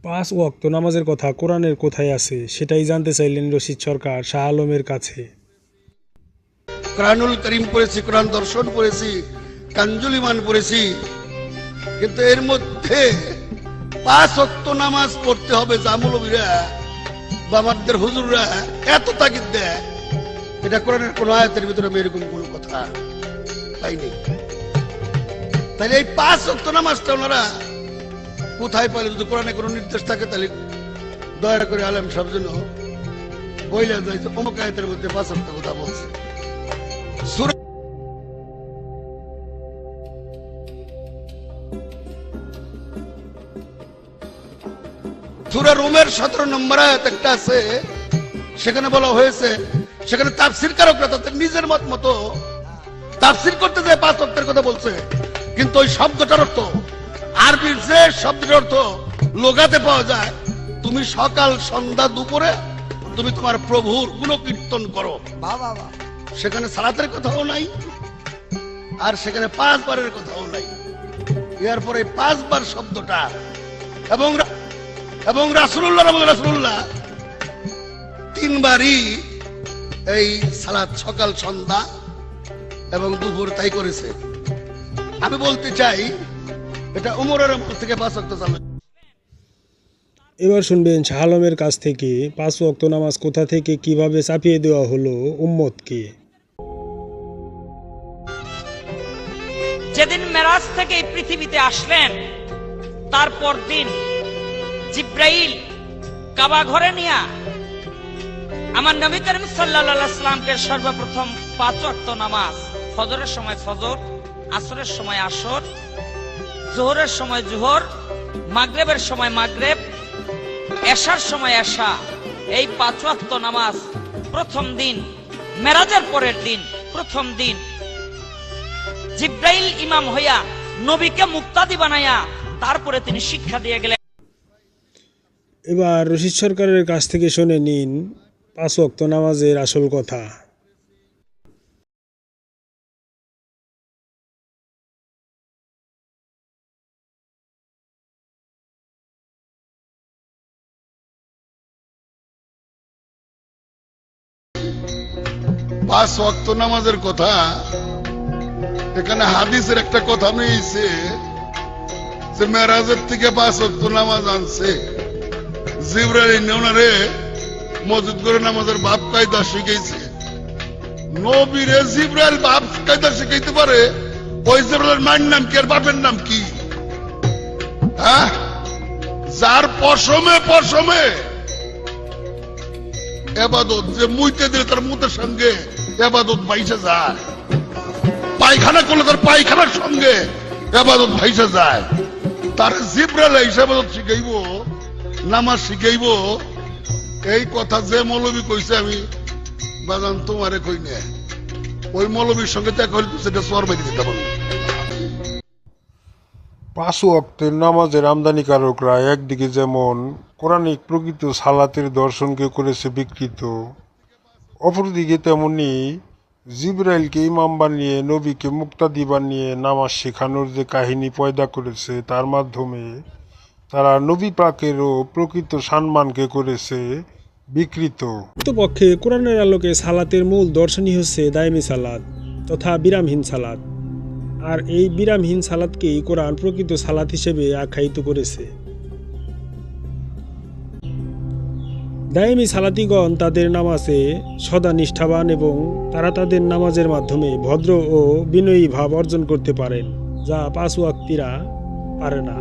পাঁচ ওয়াক্ত নামাজের কথা কোরআনের কোথায় আছে সেটাই জানতে চাইলেন রশিদ সরকার শাহ আলমের কাছে। কোরআনুল করিম পড়েছি, কোরআন দর্শন পড়েছি, কানজুল ইমান পড়েছি, কিন্তু এর মধ্যে পাঁচ ওয়াক্ত নামাজ পড়তে হবে জামুলবিরা বা আমাদের হুজুররা এত তাগিদ দেয়, এটা কোরআনের কোন আয়াতের ভিতরে আমি এরকম কোন কথা পাইনি। তাহলে এই পাঁচ ওয়াক্ত নামাজটা ওনারা কোথায় পাইলে? যদি কোরআনে কোনো নির্দেশ থাকে তাহলে দয়া করে আলেম সব জন্য বইলে যায় যে অমুক আয়াতের মধ্যে পাঁচ ওয়াক্ত কথা বলছে। সূরা রুমের 17 নম্বর আয়াত একটা আছে, সেখানে বলা হয়েছে, সেখানে তাফসীর কারকরা তাদের নিজের মত মতো তাফসীর করতে যায় পাঁচ ওয়াক্তের কথা বলছে, কিন্তু ওই শব্দটার অর্থ আরবির যে শব্দটার অর্থ লোগাতে পাওয়া যায়, তুমি সকাল সন্ধ্যা দুপুরে তুমি তোমার প্রভুর গুণকীর্তন করো। সেখানে সালাতের কথাও নাই, আর সেখানে পাঁচবারের কথাও নাই। এরপরে পাঁচবার শব্দটা এবং রাসূলুল্লাহ তিনবারই এই সালাত সকাল সন্ধ্যা এবং দুপুর তাই করেছে। আমি বলতে চাই এটা উমরের আমল থেকে পাঁচ ওয়াক্ত চালু। এবার শুনবেন শাহ আলমের কাছ থেকে পাঁচ ওয়াক্ত নামাজ কোথা থেকে কিভাবে চাপিয়ে দেওয়া হলো উম্মতকে। যেদিন মেরাজ থেকে এই পৃথিবীতে আসলেন, তারপর দিন জিব্রাইল কাবা ঘরে নিয়ে আমার নবী করিম সাল্লাল্লাহু আলাইহি সাল্লামকে সর্বপ্রথম পাঁচ ওয়াক্ত নামাজ, ফজরের সময় ফজর, আসরের সময় আসর, যোহরের সময় যোহর, মাগরিবের সময় মাগরিব, এশার সময় এশা, এই পাঁচ ওয়াক্ত নামাজ প্রথম দিন মেরাজের পরের দিন প্রথম দিন জিব্রাইল ইমাম হইয়া নবীকে মুক্তাদি বানাইয়া তারপরে তিনি শিক্ষা দিয়ে গেলেন। এবার রশিদ সরকারের কাছ থেকে শুনে নিন পাঁচ ওয়াক্ত নামাজের আসল কথা। পাঁচ ওয়াক্ত নামাজের কথা, এখানে হাদিসের একটা কথা নিয়েছে যে মেরাজের থেকে পাঁচ ওয়াক্ত নামাজ আনছে। জিবরাইল ওনারে মসজিদ করে নামাজের বাপ কায়দা শিখাইছে। নবীরে জিবরাইল বাপ কায়দা শিখাইতে পারে, ওই জিবরাইলের মায়ের নাম কি আর বাপের নাম কি? হ্যাঁ, যার পশমে পশমে এবাদত, যে মুইতে দিলে তার মুতের সঙ্গে এবাদত ভাইসে যায়, পায়খানা করলে তার পায়খানার সঙ্গে এবাদত ভাইসে যায়। তার জিবরাইল ইবাদত শিখাইব, নামাজ শিখাইব, এই কথা যে মৌলবী কইছে আমি বাজান তোমারে কই না, ওই মৌলবীর সঙ্গে দেখা হলে সেটা সর বাইরে দিতে পারবো। পাঁচ ওয়াক্তের নামাজের আমদানিকারকরা একদিকে যেমন কোরআনিক প্রকৃত সালাতের দর্শনকে করেছে বিকৃত, অপরদিকে তেমনি জিবরাইলকে ইমাম বানিয়ে নবীকে মুক্তাদি বানিয়ে নামাজ শেখানোর যে কাহিনী পয়দা করেছে, তার মাধ্যমে তারা নবী পাকেরও প্রকৃত সম্মানকে করেছে বিকৃত। প্রকৃতপক্ষে কোরআনের আলোকে সালাতের মূল দর্শনই হচ্ছে দায়মি সালাত তথা বিরামহীন সালাত, আর এই বিরামহীন সালাতকেই কোরআন প্রকৃত সালাত হিসেবে আখ্যায়িত করেছে। দায়মি সালাতিগণ তাদের নামাজে সদা নিষ্ঠাবান এবং তারা তাদের নামাজের মাধ্যমে ভদ্র ও বিনয়ী ভাব অর্জন করতে পারেন, যা পাঁচ ওয়াক্তিরা পারে না।